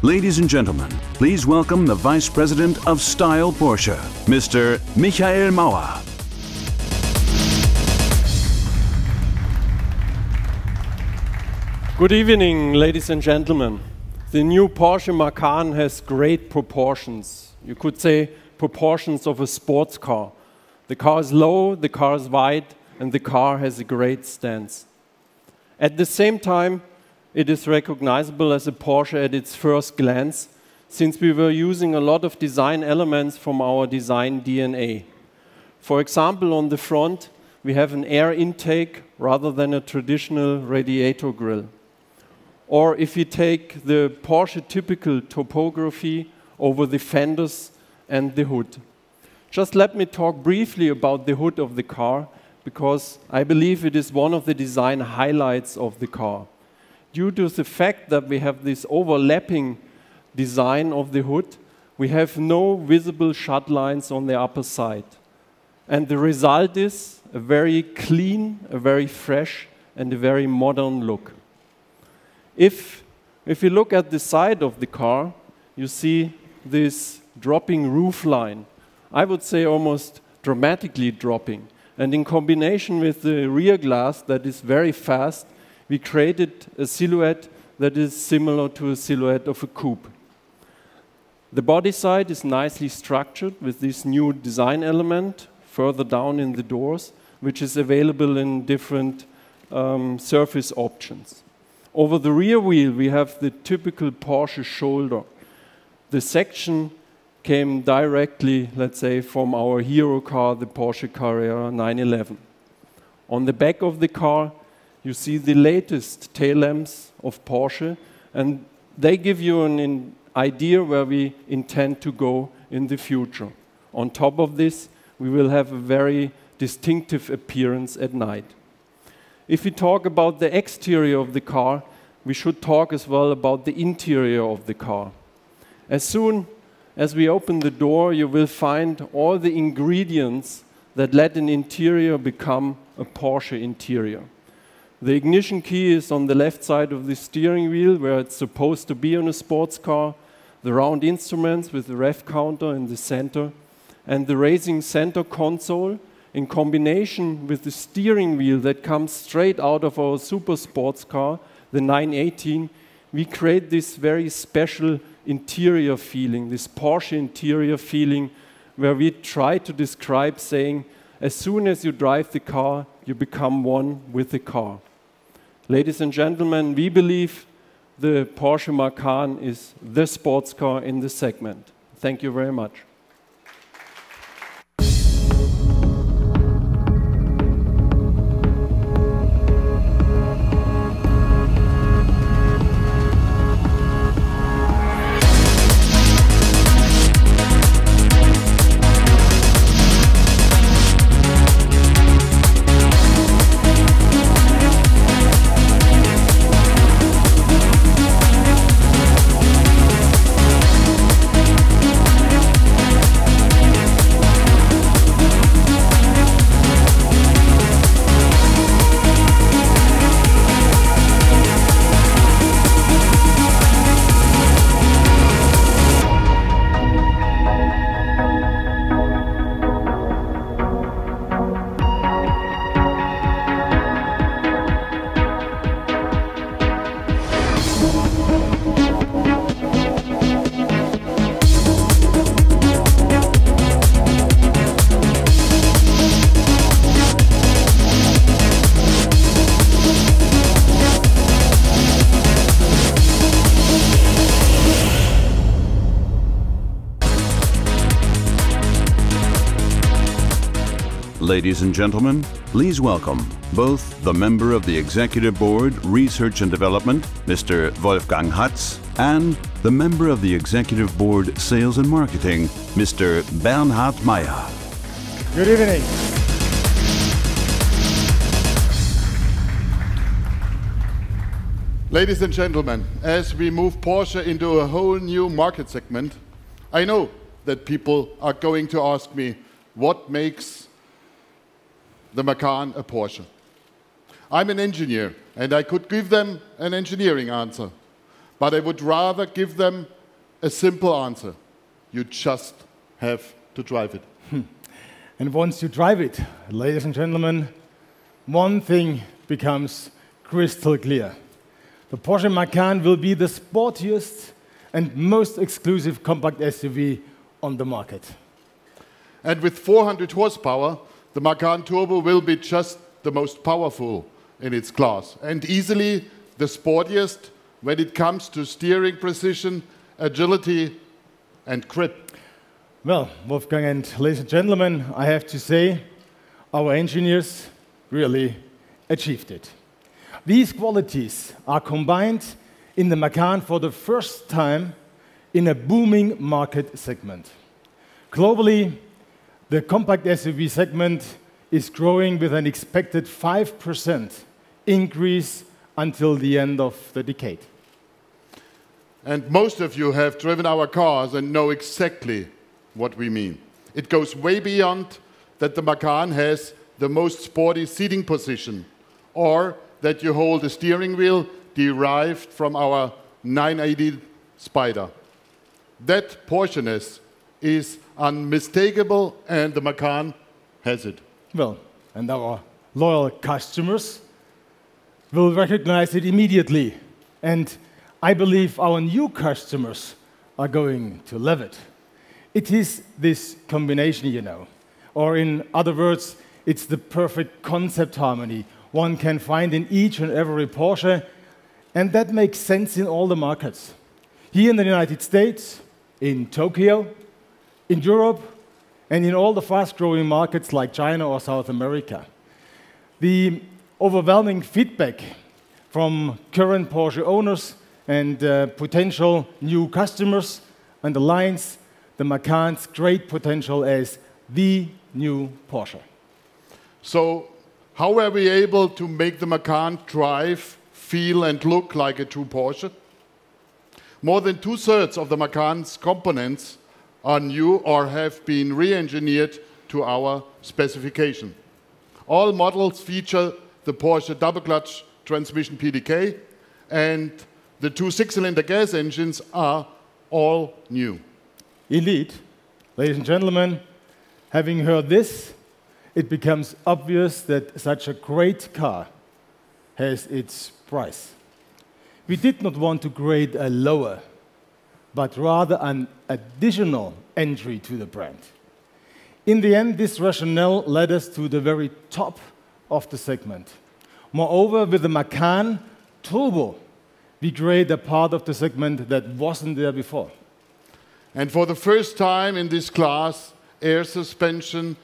Ladies and gentlemen, please welcome the Vice President of Style Porsche, Mr. Michael Mauer. Good evening, ladies and gentlemen. The new Porsche Macan has great proportions. You could say proportions of a sports car. The car is low, the car is wide, and the car has a great stance. At the same time, it is recognizable as a Porsche at its first glance, since we were using a lot of design elements from our design DNA. For example, on the front, we have an air intake rather than a traditional radiator grille. Or if you take the Porsche typical topography over the fenders and the hood. Just let me talk briefly about the hood of the car, because I believe it is one of the design highlights of the car. Due to the fact that we have this overlapping design of the hood, we have no visible shut lines on the upper side. And the result is a very clean, a very fresh, and a very modern look. If you look at the side of the car, you see this dropping roof line. I would say almost dramatically dropping. And in combination with the rear glass that is very fast, we created a silhouette that is similar to a silhouette of a coupe. The body side is nicely structured with this new design element further down in the doors, which is available in different surface options. Over the rear wheel, we have the typical Porsche shoulder. The section came directly, let's say, from our hero car, the Porsche Carrera 911. On the back of the car, you see the latest tail lamps of Porsche, and they give you an idea where we intend to go in the future. On top of this, we will have a very distinctive appearance at night. If we talk about the exterior of the car, we should talk as well about the interior of the car. As soon as we open the door, you will find all the ingredients that let an interior become a Porsche interior. The ignition key is on the left side of the steering wheel, where it's supposed to be on a sports car. The round instruments with the ref counter in the center, and the racing center console in combination with the steering wheel that comes straight out of our super sports car, the 918, we create this very special interior feeling, this Porsche interior feeling, where we try to describe saying, as soon as you drive the car, you become one with the car. Ladies and gentlemen, we believe the Porsche Macan is the sports car in the segment. Thank you very much. Ladies and gentlemen, please welcome both the member of the Executive Board, Research and Development, Mr. Wolfgang Hatz, and the member of the Executive Board, Sales and Marketing, Mr. Bernhard Meyer. Good evening. Ladies and gentlemen, as we move Porsche into a whole new market segment, I know that people are going to ask me, what makes the Macan a Porsche? I'm an engineer, and I could give them an engineering answer. but I would rather give them a simple answer. You just have to drive it. And once you drive it, ladies and gentlemen, one thing becomes crystal clear. The Porsche Macan will be the sportiest and most exclusive compact SUV on the market. And with 400 horsepower, the Macan Turbo will be just the most powerful in its class and easily the sportiest when it comes to steering precision, agility and grip. Well, Wolfgang and ladies and gentlemen, I have to say, our engineers really achieved it. These qualities are combined in the Macan for the first time in a booming market segment. Globally, the compact SUV segment is growing with an expected 5% increase until the end of the decade. And most of you have driven our cars and know exactly what we mean. It goes way beyond that the Macan has the most sporty seating position or that you hold a steering wheel derived from our 980 Spider. That Porsche-ness is unmistakable and the Macan has it. Well, and our loyal customers will recognize it immediately. And I believe our new customers are going to love it. It is this combination, you know. Or in other words, it's the perfect concept harmony one can find in each and every Porsche. And that makes sense in all the markets. Here in the United States, in Tokyo, in Europe, and in all the fast-growing markets like China or South America. The overwhelming feedback from current Porsche owners and potential new customers underlines the Macan's great potential as the new Porsche. So, how were we able to make the Macan drive, feel and look like a true Porsche? More than 2/3 of the Macan's components are new or have been re-engineered to our specification. All models feature the Porsche double-clutch transmission PDK, and the two six-cylinder gas engines are all new. Indeed, ladies and gentlemen, having heard this, it becomes obvious that such a great car has its price. We did not want to create a lower, but rather an additional entry to the brand. In the end, this rationale led us to the very top of the segment. Moreover, with the Macan Turbo, we create a part of the segment that wasn't there before. And for the first time in this class, air suspension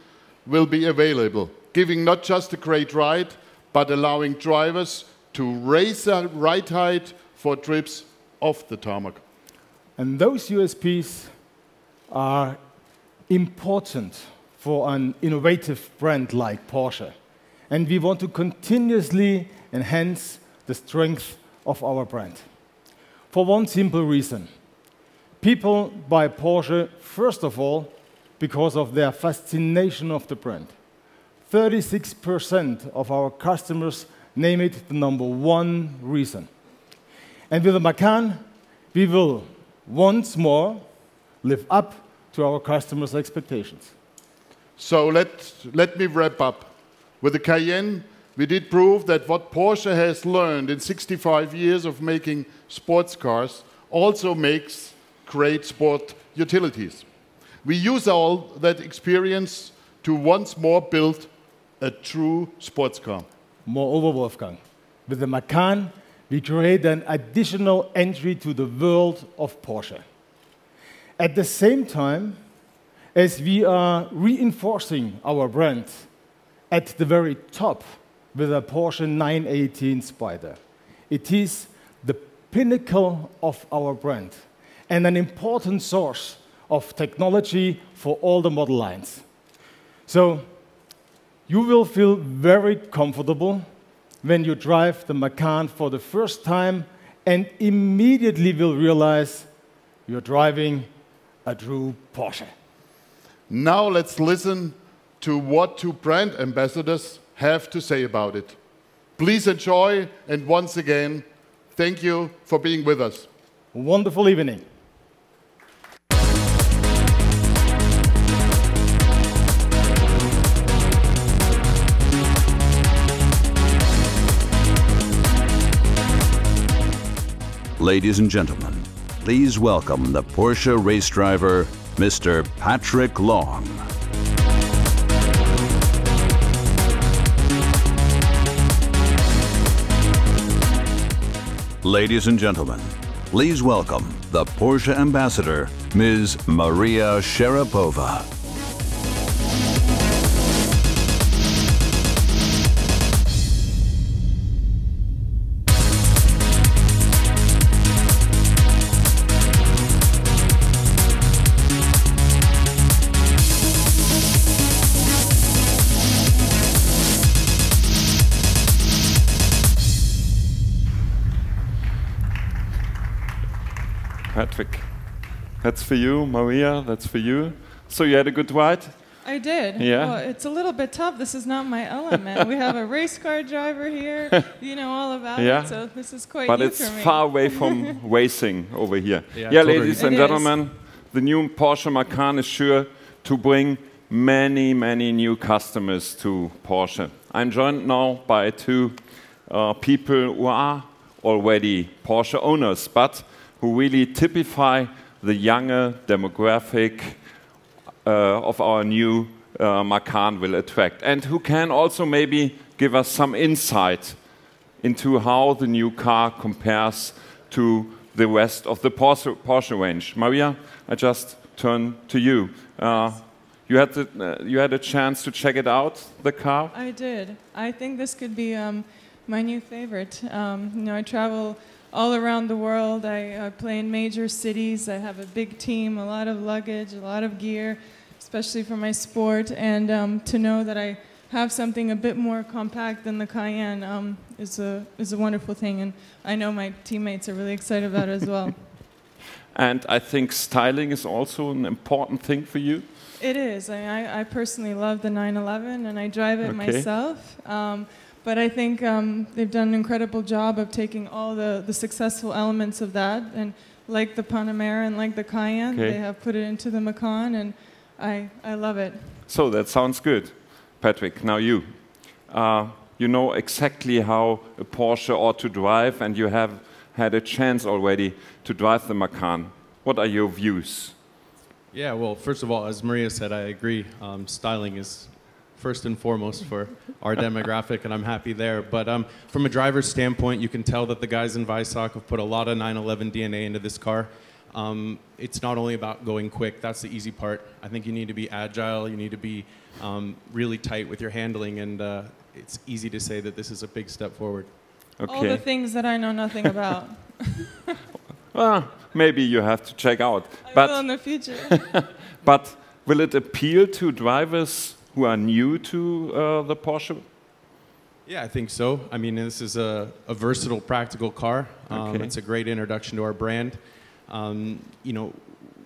will be available, giving not just a great ride, but allowing drivers to raise their ride height for trips off the tarmac. And those USPs are important for an innovative brand like Porsche. And we want to continuously enhance the strength of our brand. For one simple reason. People buy Porsche, first of all, because of their fascination of the brand. 36% of our customers name it the #1 reason. And with the Macan, we will once more live up to our customers' expectations. So let me wrap up. With the Cayenne, we did prove that what Porsche has learned in 65 years of making sports cars also makes great sport utilities. We use all that experience to once more build a true sports car. Moreover, Wolfgang, with the Macan, we create an additional entry to the world of Porsche. At the same time, as we are reinforcing our brand at the very top with a Porsche 918 Spider. It is the pinnacle of our brand and an important source of technology for all the model lines. So you will feel very comfortable when you drive the Macan for the first time and immediately will realize you're driving a true Porsche. Now let's listen to what two brand ambassadors have to say about it. Please enjoy, and once again, thank you for being with us. wonderful evening. Ladies and gentlemen, please welcome the Porsche race driver, Mr. Patrick Long. Ladies and gentlemen, please welcome the Porsche ambassador, Ms. Maria Sharapova. Patrick, that's for you. Maria, that's for you. So you had a good ride? I did. Yeah. Well, it's a little bit tough. This is not my element. We have a race car driver here. You know all about Yeah. it, so this is quite But new it's for me. far away from racing over here. Yeah, Yeah, totally. ladies and It is. gentlemen, the new Porsche Macan is sure to bring many, many new customers to Porsche. I'm joined now by two people who are already Porsche owners, but who really typify the younger demographic of our new Macan will attract, and who can also maybe give us some insight into how the new car compares to the rest of the Porsche range. Maria, I just turn to you. You had a chance to check it out, the car? I did. I think this could be my new favorite. You know, I travel all around the world. I play in major cities. I have a big team, a lot of luggage, a lot of gear, especially for my sport. And to know that I have something a bit more compact than the Cayenne is a wonderful thing. And I know my teammates are really excited about it as well. And I think styling is also an important thing for you. It is. I personally love the 911, and I drive it myself. But I think they've done an incredible job of taking all the successful elements of that, and like the Panamera and like the Cayenne, they have put it into the Macan, and I love it. So that sounds good. Patrick, now you. You know exactly how a Porsche ought to drive, and you have had a chance already to drive the Macan. What are your views? Yeah, well, first of all, as Maria said, I agree. Styling is first and foremost for our demographic, and I'm happy there. But from a driver's standpoint, you can tell that the guys in Weissach have put a lot of 911 DNA into this car. It's not only about going quick, that's the easy part. I think you need to be agile, you need to be really tight with your handling, and it's easy to say that this is a big step forward. Okay. All the things that I know nothing about. Well, maybe you have to check out. I will in the future. But will it appeal to drivers who are new to the Porsche? Yeah, I think so. I mean, this is a versatile, practical car. It's a great introduction to our brand. You know,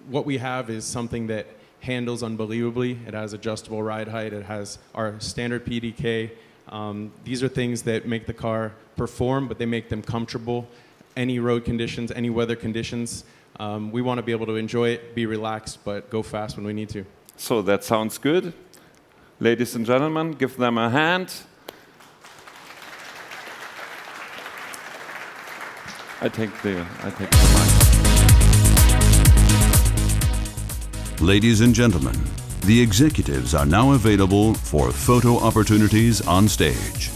what we have is something that handles unbelievably. It has adjustable ride height. It has our standard PDK. These are things that make the car perform, but they make them comfortable. Any road conditions, any weather conditions. We want to be able to enjoy it, be relaxed, but go fast when we need to. So that sounds good. Ladies and gentlemen, give them a hand. I take the mic. Ladies and gentlemen, the executives are now available for photo opportunities on stage.